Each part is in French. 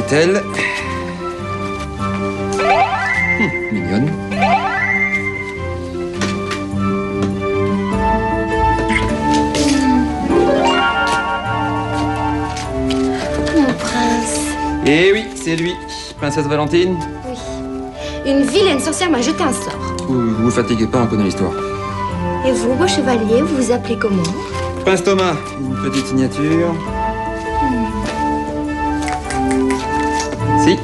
c'est elle. Mignonne. Mon prince. Eh oui, c'est lui. Princesse Valentine. Oui. Une vilaine sorcière m'a jeté un sort. Vous fatiguez pas, on connaît l'histoire. Et vous, beau chevalier, vous vous appelez comment? Prince Thomas, une petite signature. Si.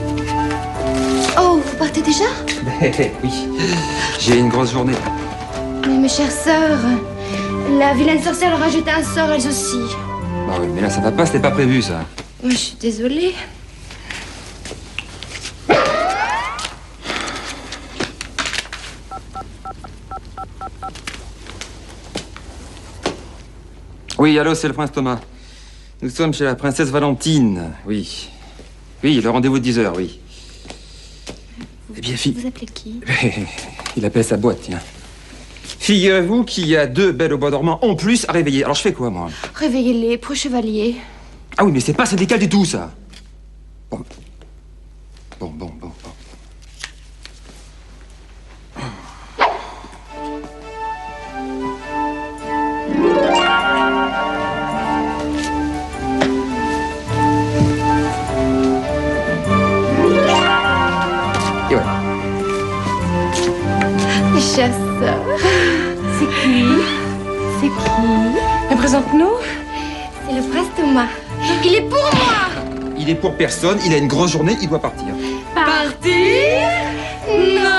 Oh, vous partez déjà? Oui. J'ai une grosse journée. Mais mes chères sœurs, la vilaine sorcière leur a jeté un sort, elles aussi. Bah oui, mais là, ça va pas, c'était pas prévu, ça. Moi, je suis désolée. Oui, allô, c'est le prince Thomas. Nous sommes chez la princesse Valentine, oui. Oui, le rendez-vous de 10h, oui. Eh bien, Vous appelez qui? Il appelle sa boîte, tiens. Figurez-vous qu'il y a 2 belles au bois dormant en plus à réveiller. Alors, je fais quoi, moi? Réveillez-les, pro chevalier. Ah oui, mais c'est pas syndical du tout, ça. Bon. Bon. Et voilà. Mes chères sœurs. C'est qui? C'est qui? Mais présente-nous. C'est le prince Thomas. Il est pour moi. Il est pour personne, il a une grosse journée, il doit partir. Partir? Non.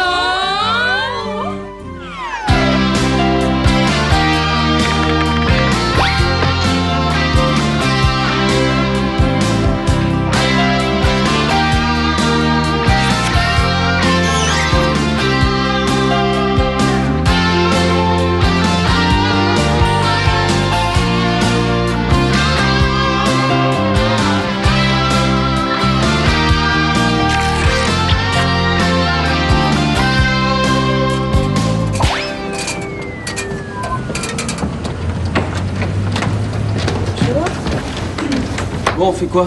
Bon, on fait quoi?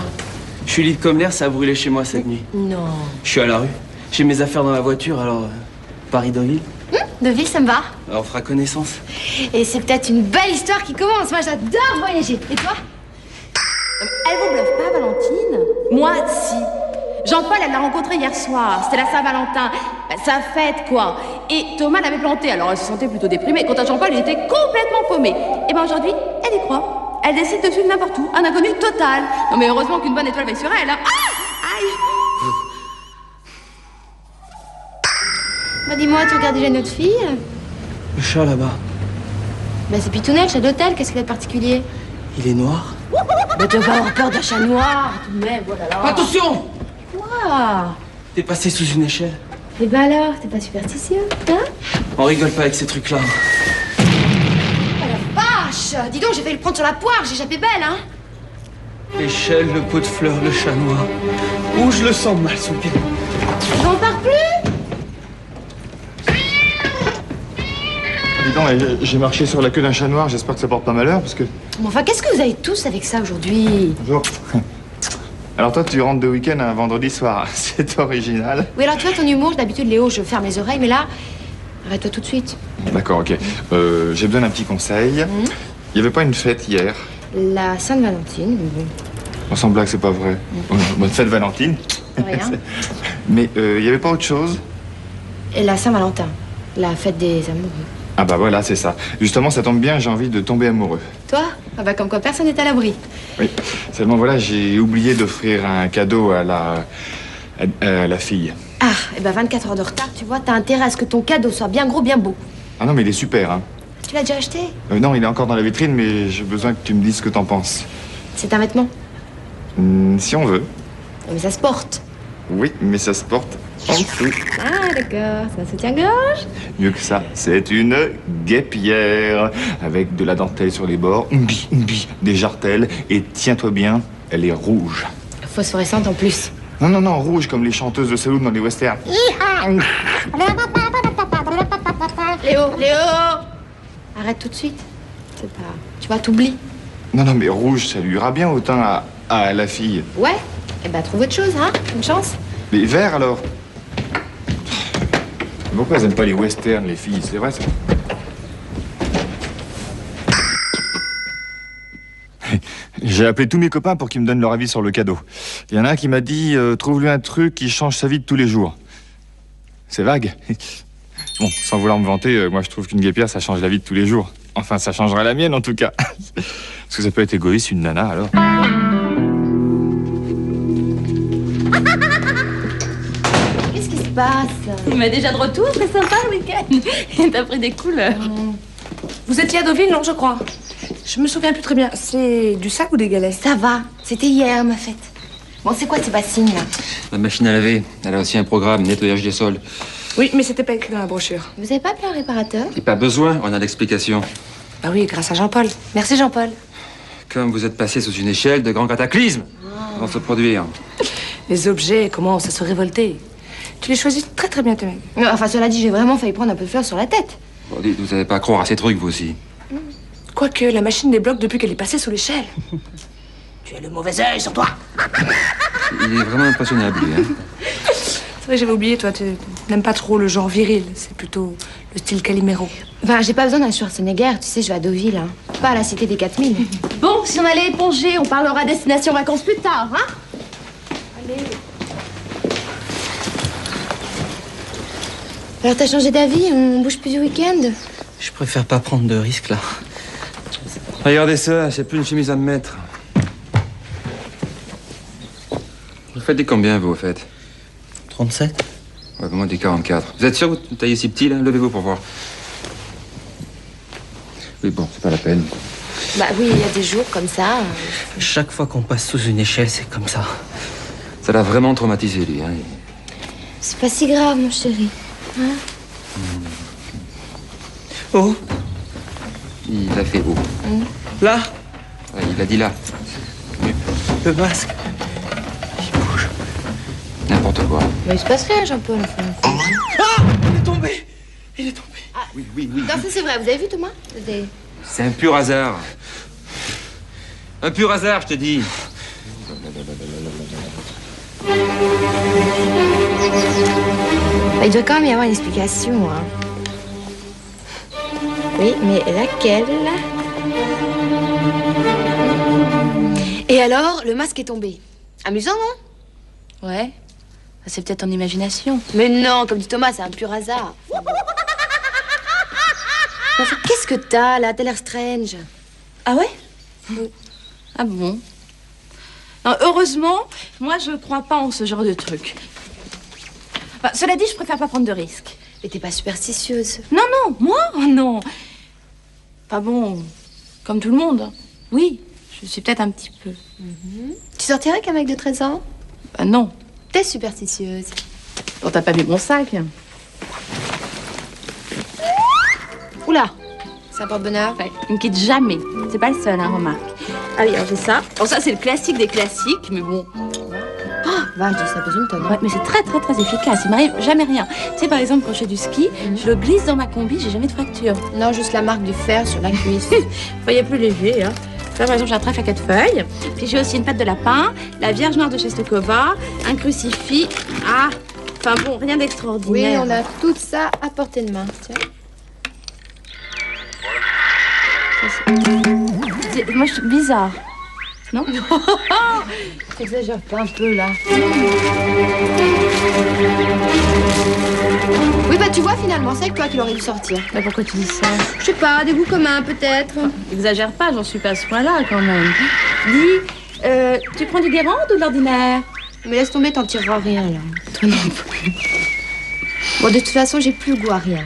Je suis libre comme l'air, ça a brûlé chez moi cette nuit. Non. Je suis à la rue. J'ai mes affaires dans la voiture, alors... Paris-Deauville? Deauville, ça me va. Alors on fera connaissance. Et c'est peut-être une belle histoire qui commence. Moi, j'adore voyager. Et toi? Elle vous bluffe pas, Valentine? Moi, si. Jean-Paul, elle l'a rencontré hier soir. C'était la Saint-Valentin. Sa fête, quoi. Et Thomas l'avait planté, alors elle se sentait plutôt déprimée. Quant à Jean-Paul, il était complètement paumé. Et ben aujourd'hui, elle y croit. Elle décide de suivre n'importe où. Un inconnu total. Non mais heureusement qu'une bonne étoile veille sur elle. Hein. Ah! Aïe! Bah, dis-moi, tu regardes déjà notre fille? Le chat là-bas, Bah, c'est Pitounel, chat d'hôtel. Qu'est-ce qu'il y a de particulier? il est noir? Bah, tu vas pas avoir peur d'un chat noir, tout de même. Voilà. Attention! Quoi? T'es passé sous une échelle. Et bah alors, t'es pas superstitieux, hein? On rigole pas avec ces trucs-là. Oh la vache! Dis donc, j'ai failli le prendre sur la poire, j'ai échappé belle, hein? L'échelle, le pot de fleurs, le chat noir. Ouh, je le sens mal sous le pied. J'en pars plus! Dis donc, j'ai marché sur la queue d'un chat noir, j'espère que ça porte pas malheur, parce que... Mais enfin, qu'est-ce que vous avez tous avec ça aujourd'hui? Bonjour. Alors toi, tu rentres de week-end un vendredi soir, c'est original. Oui, alors tu vois, ton humour, d'habitude, Léo, je ferme les oreilles, mais là, arrête-toi tout de suite. D'accord, ok. J'ai besoin d'un petit conseil. Il y avait pas une fête hier? La Sainte-Valentine, mais bon, On semble là que c'est pas vrai. Bonne fête Valentine. rien. Mais il y avait pas autre chose? Et la Saint-Valentin, la fête des amoureux. Ah bah voilà, c'est ça. Justement, ça tombe bien, j'ai envie de tomber amoureux. Toi? Ah bah comme quoi personne n'est à l'abri. Oui. Seulement voilà, j'ai oublié d'offrir un cadeau à la fille. Ah, et bah 24 heures de retard, tu vois, t'as intérêt à ce que ton cadeau soit bien gros, bien beau. Ah non, mais il est super, hein. Tu l'as déjà acheté? Non, il est encore dans la vitrine, mais j'ai besoin que tu me dises ce que t'en penses. C'est un vêtement? Si on veut. Mais ça se porte. Oui, mais ça se porte en dessous. Ah, d'accord, c'est un soutien-gorge. Mieux que ça, c'est une guêpière avec de la dentelle sur les bords, des jartelles, et tiens-toi bien, elle est rouge. Phosphorescente en plus. Non, rouge comme les chanteuses de saloon dans les westerns. Léo! Arrête tout de suite. C'est pas... Tu vois, t'oublies. Non, mais rouge, ça lui ira bien autant à la fille. Ouais? Eh ben, trouve autre chose, hein. Une chance. Les verts, alors? Pourquoi elles aiment pas les westerns, les filles? C'est vrai, ça? J'ai appelé tous mes copains pour qu'ils me donnent leur avis sur le cadeau. Il y en a un qui m'a dit trouve-lui un truc qui change sa vie de tous les jours. C'est vague. Bon, sans vouloir me vanter, moi je trouve qu'une guêpière, ça change la vie de tous les jours. Enfin, ça changerait la mienne en tout cas. Parce que ça peut être égoïste, une nana, alors. Qu'est-ce qui se passe? Mais déjà de retour, c'est sympa le week-end. T'as pris des couleurs. Vous étiez à Deauville, non, je crois. Je me souviens plus très bien. C'est du sac ou des galets? Ça va. C'était hier, ma fête. Bon, c'est quoi ces bassines, là? La machine à laver. Elle a aussi un programme, nettoyage des sols. Oui, mais c'était pas écrit dans la brochure. Vous avez pas appelé un réparateur? Et pas besoin, on a l'explication. Bah oui, grâce à Jean-Paul. Merci, Jean-Paul. Comme vous êtes passé sous une échelle, de grands cataclysmes vont se produire. Les objets commencent à se révolter. Tu les choisis très très bien, tes mecs. Enfin, cela dit, j'ai vraiment failli prendre un peu de fleurs sur la tête. Bon, dites, vous n'avez pas à croire à ces trucs, vous aussi. Quoique, la machine débloque depuis qu'elle est passée sous l'échelle. Tu as le mauvais œil sur toi. Il est vraiment impressionnable, lui, hein. C'est vrai, j'avais oublié, toi, tu n'aimes pas trop le genre viril. C'est plutôt le style Calimero. Enfin, j'ai pas besoin d'un Schwarzenegger, tu sais, je vais à Deauville, hein. Pas à la cité des 4000. Bon, si on allait éponger, on parlera destination vacances plus tard, hein? Allez. Alors, t'as changé d'avis? On bouge plus du week-end? Je préfère pas prendre de risques, là. Regardez ça, j'ai plus une chemise à me mettre. Vous faites des combien, vous, au fait? 37? Ouais, moi, des 44. Vous êtes sûr que vous taillez si petit, là? Levez-vous pour voir. Oui, bon, c'est pas la peine. Bah oui, il y a des jours comme ça. Chaque fois qu'on passe sous une échelle, c'est comme ça. Ça l'a vraiment traumatisé, lui, hein. C'est pas si grave, mon chéri. Hein? Oh, Il a fait haut. là, Ouais, il a dit là. le masque. N'importe quoi. Mais il se passe rien, Jean-Paul. Enfin. Ah, il est tombé. Il est tombé. Oui, oui, oui. Non, ça c'est vrai. Vous avez vu, Thomas? C'est un pur hasard. Un pur hasard, je te dis. Bah, il doit quand même y avoir une explication, hein. Oui, mais laquelle? Et alors, le masque est tombé. Amusant, non? Ouais. C'est peut-être en imagination. Mais non, comme dit Thomas, c'est un pur hasard. Enfin, qu'est-ce que t'as, là? T'as l'air strange. Ah ouais? Ah bon? Non, heureusement, moi, je crois pas en ce genre de truc. Enfin, cela dit, je préfère pas prendre de risques. Mais t'es pas superstitieuse. Non, non, moi, non. Pas bon, comme tout le monde. Oui, je suis peut-être un petit peu. Tu sortirais avec un mec de 13 ans? Bah non. T'es superstitieuse. Bon, t'as pas vu mon sac? Oula, c'est un porte-bonheur. Ouais, il me quitte jamais. C'est pas le seul, hein, remarque. Ah oui, alors j'ai ça. Bon, ça, c'est le classique des classiques, mais bon. Va, je dis ça pèse une tonne. Ouais, mais c'est très, très, très efficace. Il m'arrive jamais rien. Tu sais, par exemple, quand je fais du ski, je le glisse dans ma combi, j'ai jamais de fracture. Non, juste la marque du fer sur la cuisse. Enfin, il y a plus léger, hein. Là, par exemple, j'ai un trèfle à 4 feuilles. Puis j'ai aussi une patte de lapin, la Vierge Noire de Czestochowa, un crucifix. Ah, enfin bon, rien Oui, d'extraordinaire. on a tout ça à portée de main. Tiens. Moi, je suis bizarre. Non? T'exagères pas un peu, là. Oui, bah tu vois, finalement, c'est avec toi qu'il aurait dû sortir. Mais pourquoi tu dis ça? Je sais pas, des goûts communs, peut-être. Exagère pas, j'en suis pas à ce point-là, quand même. Dis, tu prends du Guérande ou de l'ordinaire? Mais laisse tomber, t'en tireras rien, là. Toi non plus. Bon, de toute façon, j'ai plus goût à rien.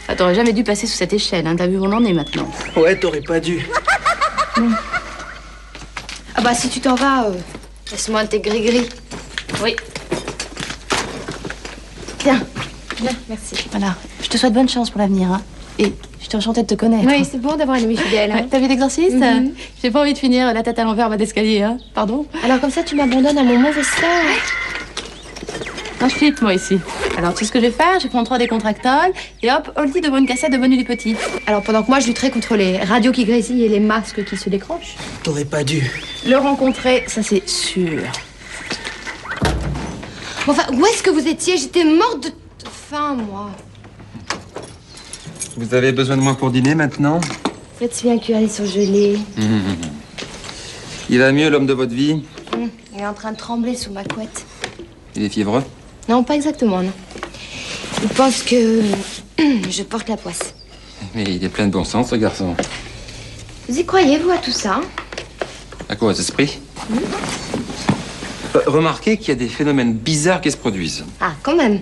Ah, t'aurais jamais dû passer sous cette échelle, hein. T'as vu où on en est maintenant. Ouais, t'aurais pas dû. Ah bah, si tu t'en vas, laisse-moi tes gris-gris. Oui. Tiens. Bien, merci. Voilà. Je te souhaite bonne chance pour l'avenir, hein. Et je suis enchantée de te connaître. Oui, c'est bon d'avoir une amie fidèle. Ouais, Hein. t'as vu l'exorciste? J'ai pas envie de finir la tête à l'envers en bas d'escalier, hein. Pardon? Alors, comme ça, tu m'abandonnes à mon mauvais sort. Non, je flippe, moi, ici. Alors, tout ce que je vais faire, je vais prendre 3 décontractoles et hop, Oldie devant une cassette de Bonne Nuit les Petits. Alors, pendant que moi, je lutterai contre les radios qui grésillent et les masques qui se décrochent. T'aurais pas dû. Le rencontrer, ça c'est sûr. Enfin, où est-ce que vous étiez? J'étais morte de faim, moi. Vous avez besoin de moi pour dîner maintenant? Faites bien cuire les surgelés. Il va mieux, l'homme de votre vie? Il est en train de trembler sous ma couette. Il est fiévreux? Non, pas exactement, non. Il pense que je porte la poisse. Mais il est plein de bon sens, ce garçon. Vous y croyez, vous, à tout ça? À quoi, aux esprits? Remarquez qu'il y a des phénomènes bizarres qui se produisent. Ah, quand même.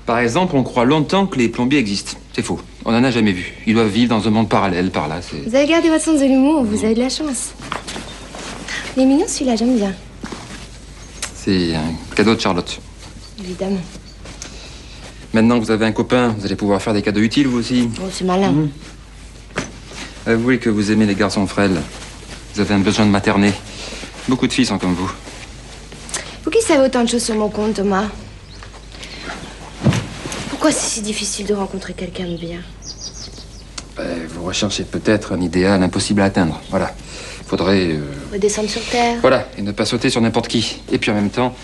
Par exemple, on croit longtemps que les plombiers existent. C'est faux. On n'en a jamais vu. Ils doivent vivre dans un monde parallèle, par là. Vous avez gardé votre sens de l'humour, vous avez de la chance. Il est mignon, celui-là, j'aime bien. C'est un cadeau de Charlotte. Évidemment. Maintenant que vous avez un copain, vous allez pouvoir faire des cadeaux utiles, vous aussi. Oh, c'est malin. Avouez que vous aimez les garçons frêles. Vous avez un besoin de materner. Beaucoup de filles sont comme vous. Vous qui savez autant de choses sur mon compte, Thomas? Pourquoi c'est si difficile de rencontrer quelqu'un de bien? Vous recherchez peut-être un idéal impossible à atteindre. Voilà. Faudrait... Redescendre sur Terre. Voilà, et ne pas sauter sur n'importe qui. Et puis en même temps,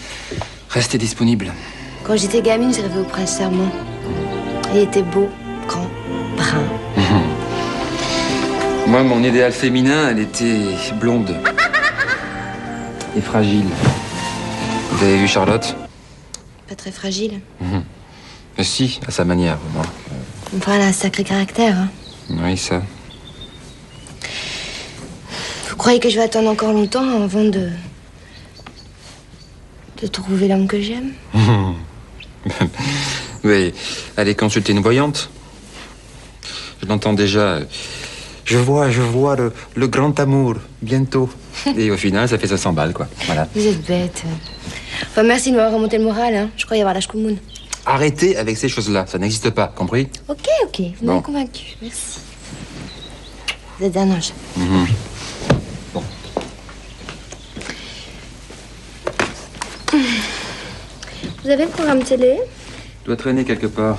rester disponible. Quand j'étais gamine, je rêvais au prince charmant. Il était beau, grand, brun. Moi, mon idéal féminin, elle était blonde. Et fragile. Vous avez vu Charlotte? Pas très fragile. Mais si, à sa manière, vraiment. Enfin, elle a un sacré caractère, hein. Oui, ça. Vous croyez que je vais attendre encore longtemps avant de trouver l'homme que j'aime? Oui, allez consulter une voyante. Je l'entends déjà. Je vois le grand amour, bientôt. Et au final, ça fait 500 balles, quoi. Voilà. Vous êtes bête. Enfin, merci de m'avoir remonté le moral, hein. Je croyais avoir l'âge commun. Arrêtez avec ces choses-là, ça n'existe pas, compris? Ok, vous Bon. m'avez convaincu. Merci. Vous êtes un ange. Bon. Vous avez le programme télé? Doit traîner quelque part.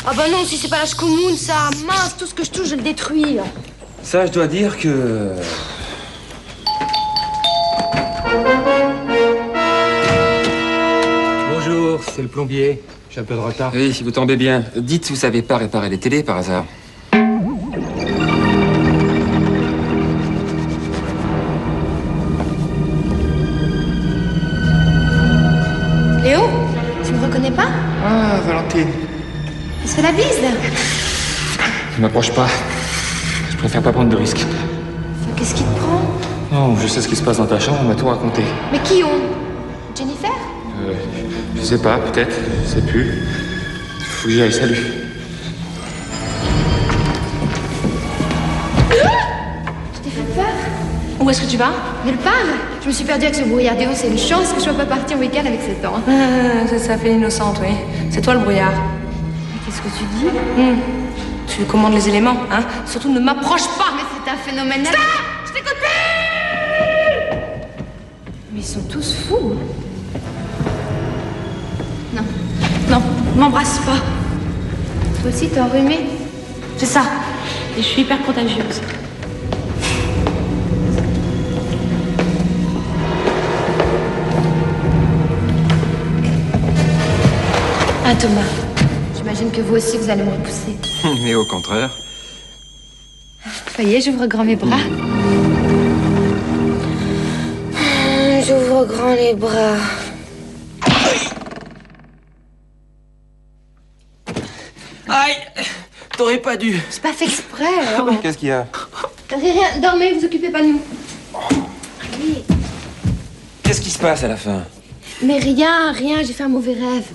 Ah bah non, si c'est pas l'âge commun, ça, mince, tout ce que je touche, je le détruis. Ça, je dois dire que... Bonjour, c'est le plombier. J'ai un peu de retard. Oui, si vous tombez bien. Dites, vous savez pas réparer les télés, par hasard? Léo, tu me reconnais pas? Ah, Valentine. On se fait la bise, là. Ne m'approche pas. Je préfère pas prendre de risques. Enfin, qu'est-ce qui te prend? Non, je sais ce qui se passe dans ta chambre, on m'a tout raconté. Mais qui on? Jennifer? Je sais pas, peut-être, je sais plus. Faut que j'y aille, salut. Tu t'es fait peur? Où est-ce que tu vas? Nulle part. Je me suis perdue avec ce brouillard déo, c'est une chance que je sois pas partie en week-end avec cet temps. Ça fait innocente, oui. C'est toi le brouillard. Qu'est-ce que tu dis? Tu commandes les éléments, hein? Surtout ne m'approche pas! Mais c'est un phénomène... Stop! Je t'écoute plus! Mais ils sont tous fous. Non, m'embrasse pas. Toi aussi, t'es enrhumée? C'est ça. Et je suis hyper contagieuse. Ah, Thomas. J'imagine que vous aussi, vous allez me repousser. Mais au contraire. Ça y est, j'ouvre grand mes bras. J'ouvre grand les bras. Aïe! T'aurais pas dû. C'est pas fait exprès, alors. Qu'est-ce qu'il y a? Rien, dormez, vous occupez pas de nous. Oui. Qu'est-ce qui se passe à la fin? Mais rien, j'ai fait un mauvais rêve.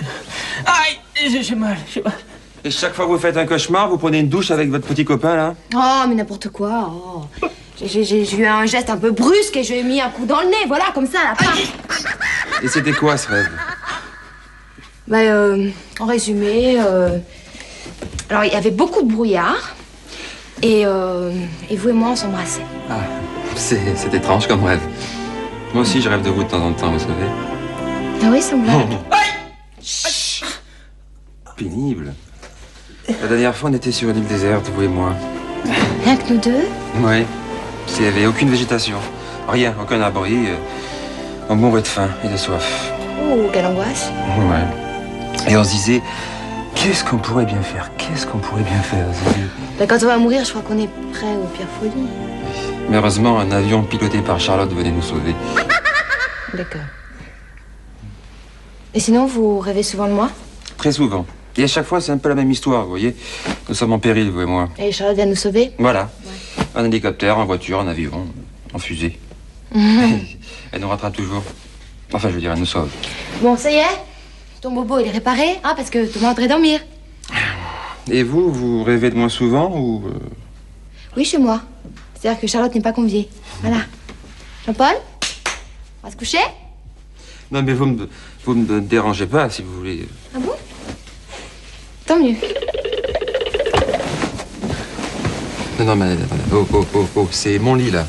Aïe! J'ai mal. Et chaque fois que vous faites un cauchemar, vous prenez une douche avec votre petit copain, là? Oh, mais n'importe quoi. Oh. J'ai eu un geste un peu brusque et je lui ai mis un coup dans le nez, voilà, comme ça, là. Et c'était quoi, ce rêve? Bah, en résumé, alors il y avait beaucoup de brouillard et vous et moi on s'embrassait. Ah, c'est étrange comme rêve. Moi aussi, je rêve de vous de temps en temps, vous savez. Ah oui, sans blague. Pénible. La dernière fois, on était sur une île déserte, vous et moi. Rien que nous deux? Oui. Il n'y avait aucune végétation. Rien, aucun abri. On mourait de faim et de soif. Oh, quelle angoisse. Ouais. Et on se disait, qu'est-ce qu'on pourrait bien faire? Qu'est-ce qu'on pourrait bien faire? Bah, quand on va mourir, je crois qu'on est prêt aux pires folies. Mais heureusement, un avion piloté par Charlotte venait nous sauver. D'accord. Et sinon, vous rêvez souvent de moi? Très souvent. Et à chaque fois, c'est un peu la même histoire, vous voyez. Nous sommes en péril, vous et moi. Et Charlotte vient nous sauver? Voilà. Ouais. En hélicoptère, en voiture, en avion, en fusée. Elle nous rattrape toujours. Enfin, je veux dire, elle nous sauve. Bon, ça y est? Ton bobo, il est réparé, hein, parce que Thomas voudrait dormir. Et vous, vous rêvez de moi souvent ou... Oui, chez moi. C'est-à-dire que Charlotte n'est pas conviée. Voilà. Jean-Paul? On va se coucher? Non, mais vous me dérangez pas, si vous voulez. Ah bon? Tant mieux. Non, mais... Oh, c'est mon lit, là.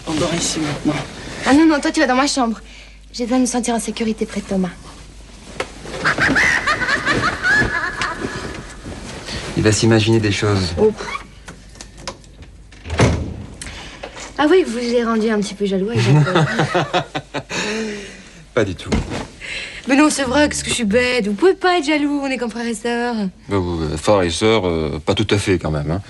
On dort ici, maintenant. Ah non, toi, tu vas dans ma chambre. J'ai besoin de me sentir en sécurité près de Thomas. Il va s'imaginer des choses. Oh. Ah oui, vous avez rendu un petit peu jaloux avec Jean-Paul. Pas du tout. Mais non, c'est vrai, qu'est-ce que je suis bête. Vous pouvez pas être jaloux, on est comme frères et sœurs. Frères et sœurs, pas tout à fait, quand même, hein.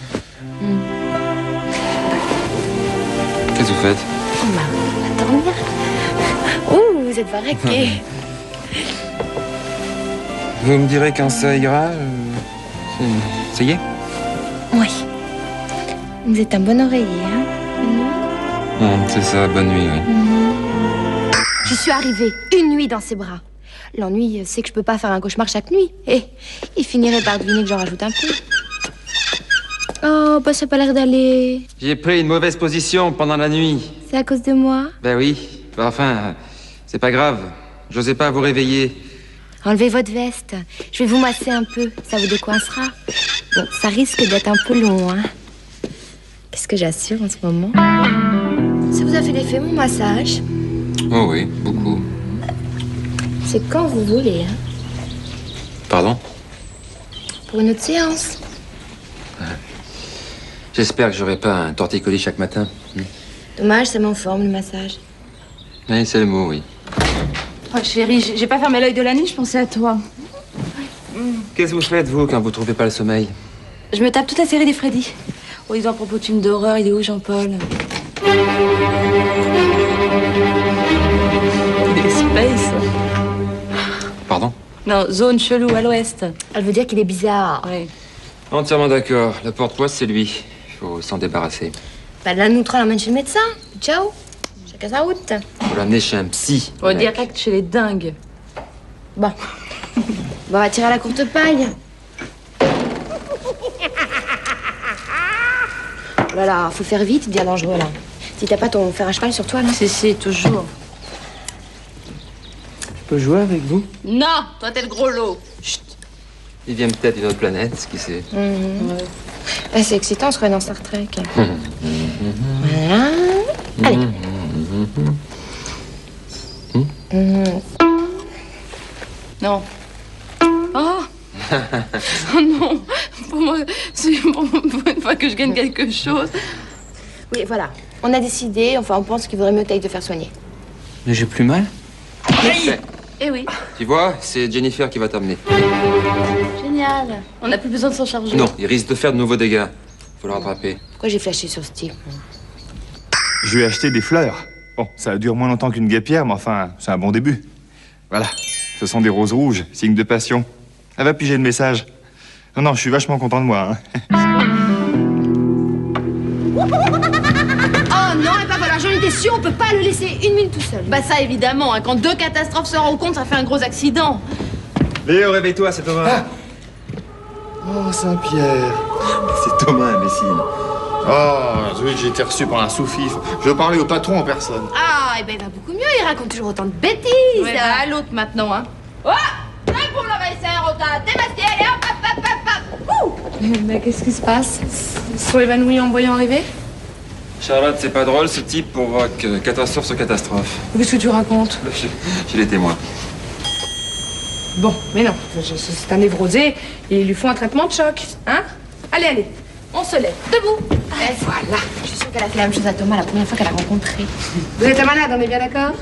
Qu'est-ce que vous faites? Oh, bah, on va dormir. Ouh, vous êtes baraqués. Vous me direz quand ça ira ça y est? Oui. Vous êtes un bon oreiller, hein? C'est ça, bonne nuit, oui. Je suis arrivée une nuit dans ses bras. L'ennui, c'est que je peux pas faire un cauchemar chaque nuit. Et il finirait par deviner que j'en rajoute un peu. Oh, bah ça a pas l'air d'aller. J'ai pris une mauvaise position pendant la nuit. C'est à cause de moi? Ben oui. Ben enfin, c'est pas grave. J'osais pas vous réveiller. Enlevez votre veste. Je vais vous masser un peu. Ça vous décoincera. Bon, ça risque d'être un peu long, hein. Qu'est-ce que j'assure en ce moment? Ça vous a fait l'effet, mon massage? Oh oui, beaucoup. C'est quand vous voulez, hein. Pardon? Pour une autre séance. J'espère que j'aurai pas un torticolis chaque matin. Dommage, ça m'enforme, le massage. Oui, c'est le mot, oui. Oh, chérie, j'ai pas fermé l'œil de la nuit, je pensais à toi. Qu'est-ce que vous faites, vous, quand vous trouvez pas le sommeil? Je me tape toute la série des Freddy. Oh, ils ont à propos de films d'horreur, il est où, Jean-Paul? Il est space. Pardon? Non, zone chelou à l'ouest. Elle veut dire qu'il est bizarre. Oui. Entièrement d'accord. Le porte-poisse, c'est lui. Il faut s'en débarrasser. Bah là, nous trois, on l'emmène chez le médecin. Ciao. Chacun sa route. Faut l'amener chez un psy. On mec. direct chez les dingues. Bon. Bon, on va tirer à la courte paille. Oh là là, faut faire vite, bien dangereux, là. Si t'as pas ton fer à cheval sur toi, là. Si, toujours. Je peux jouer avec vous? Non, toi t'es le gros lot. Chut. Il vient peut-être d'une autre planète, qui sait. Ouais. Ah, c'est excitant, on se croit dans Star Trek. Voilà. Allez. Non. Oh. Oh non. Pour moi, c'est pour une fois que je gagne quelque chose. Oui, voilà. On a décidé, enfin, on pense qu'il vaudrait mieux que t'ailles te faire soigner. Mais j'ai plus mal? Eh oui. Tu vois, c'est Jennifer qui va t'amener. Génial. On n'a plus besoin de s'en charger. Non, il risque de faire de nouveaux dégâts. Faut le rattraper. Pourquoi j'ai flashé sur ce type? Je lui ai acheté des fleurs. Bon, ça dure moins longtemps qu'une guêpière, mais enfin, c'est un bon début. Voilà, ce sont des roses rouges, signe de passion. Elle va piger le message. Non, je suis vachement content de moi, hein. Oh non, et pas voilà, j'en étais sûre, on peut pas le laisser une minute tout seul. Bah ça évidemment, hein, quand deux catastrophes se rencontrent, ça fait un gros accident. Léo, réveille-toi, c'est Thomas. Oh, Saint-Pierre. C'est Thomas, imbécile. Oh, zut, j'ai été reçu par un sous-fifre. Je veux parler au patron en personne. Ah, et ben il va beaucoup mieux, il raconte toujours autant de bêtises. Ouais, bah, à l'autre maintenant, hein. Oh, un pour le vaisselle, on t'a démasqué, allez hop, hop, hop, hop, hop. Mais qu'est-ce qui se passe? Ils sont évanouis en me voyant arriver? Charlotte, c'est pas drôle, ce type provoque catastrophe sur catastrophe. Qu'est-ce que tu racontes? J'ai les témoins. Bon, mais non, c'est un névrosé et ils lui font un traitement de choc, hein? Allez, on se lève, debout. Et voilà. Je suis sûre qu'elle a fait la même chose à Thomas la première fois qu'elle a rencontré. Vous êtes un malade, on est bien d'accord?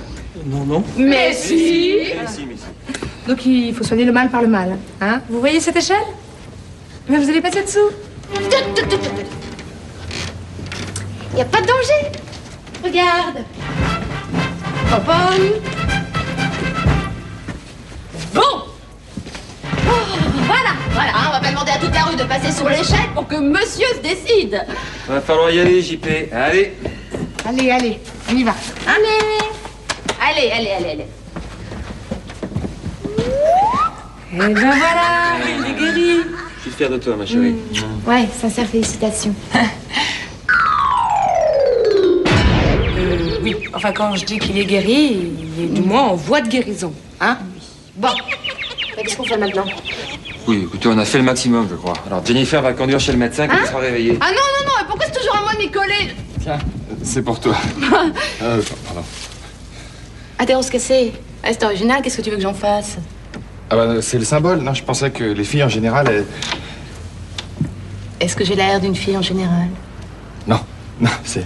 Non, non. Mais si. Mais si, mais si. Donc il faut soigner le mal par le mal. Hein? Vous voyez cette échelle? Mais vous allez passer dessous. Il n'y a pas de danger. Regarde. Pom-pom. Bon Voilà, on va pas demander à toute la rue de passer sur l'échelle pour que monsieur se décide. Va falloir y aller, JP. Allez. Allez, on y va. Allez. Et ben voilà, il est guéri. Je suis fier de toi, ma chérie. Ouais, sincère félicitations. Oui, enfin quand je dis qu'il est guéri, il est du moins en voie de guérison. Hein? Bon. Mais qu'est-ce qu'on fait maintenant? Oui, écoutez, on a fait le maximum, je crois. Alors, Jennifer va conduire chez le médecin quand il sera réveillé. Ah non, et pourquoi c'est toujours à moi de m'y coller? Tiens, c'est pour toi. Pardon. Attends, ce que c'est? Ah, c'est original, qu'est-ce que tu veux que j'en fasse? Ah bah, c'est le symbole. Non, je pensais que les filles en général, elles... Est-ce que j'ai l'air d'une fille en général? Non, c'est...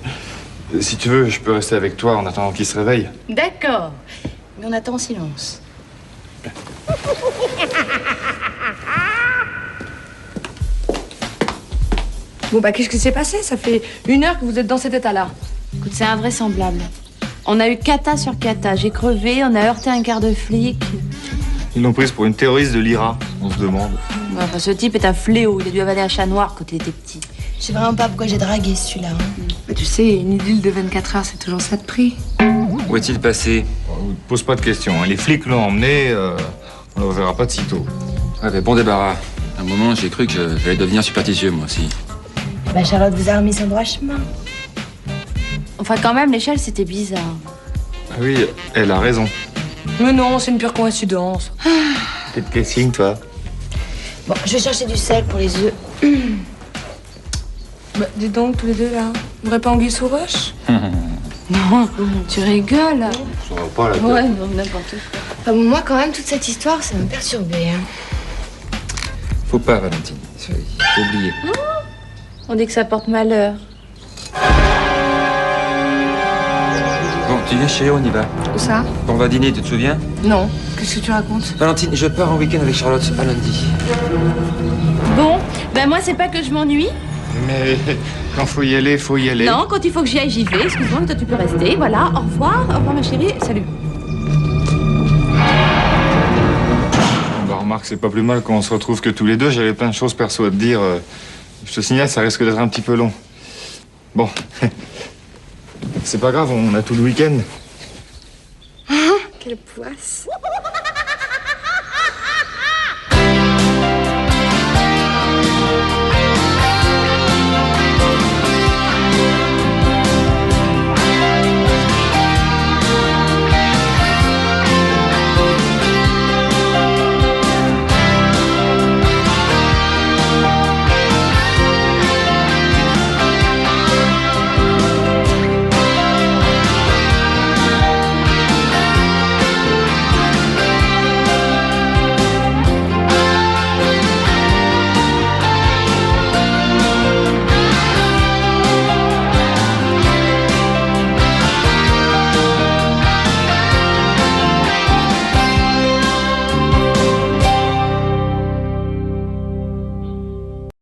Si tu veux, je peux rester avec toi en attendant qu'il se réveille. D'accord, mais on attend en silence. Bon bah qu'est-ce qui s'est passé? Ça fait 1 heure que vous êtes dans cet état-là. Écoute, c'est invraisemblable. On a eu cata sur cata. J'ai crevé, on a heurté un quart de flic. Ils l'ont prise pour une terroriste de l'IRA, on se demande. Enfin, ce type est un fléau. Il a dû avaler un chat noir quand il était petit. Je sais vraiment pas pourquoi j'ai dragué celui-là. Mais tu sais, une idylle de 24 heures, c'est toujours ça de prix. Où est-il passé? Pose pas de questions. Hein. Les flics l'ont emmené, on ne le reverra pas de sitôt. Ouais, mais bon débarras. À un moment, j'ai cru que j'allais devenir superstitieux, moi aussi. Bah, Charlotte vous a remis son droit chemin. Enfin, quand même, l'échelle, c'était bizarre. Ah oui, elle a raison. Mais non, c'est une pure coïncidence. T'es de quel signe, toi? Bon, je vais chercher du sel pour les œufs. Bah, dis donc, tous les deux, là. Une vraie anguille sous roche? Non, tu rigoles. Ça va pas, la tête. Ouais, non, n'importe quoi. Enfin, bon, moi, quand même, toute cette histoire, ça me perturbait. Hein. Faut pas, Valentine. Faut oublier. On dit que ça porte malheur. Bon, tu viens chez eux, on y va. Où ça? On va dîner, tu te souviens? Non. Qu'est-ce que tu racontes? Valentine, je pars en week-end avec Charlotte à lundi. Bon, ben moi, c'est pas que je m'ennuie. Mais quand faut y aller, faut y aller. Non, quand il faut que j'y aille, j'y vais. Excuse-moi, mais toi, tu peux rester. Voilà, au revoir ma chérie. Salut. Bah remarque, c'est pas plus mal qu'on se retrouve que tous les deux. J'avais plein de choses perso à te dire. Je te signale, ça risque d'être un petit peu long. Bon. C'est pas grave, on a tout le week-end. Quelle poisse.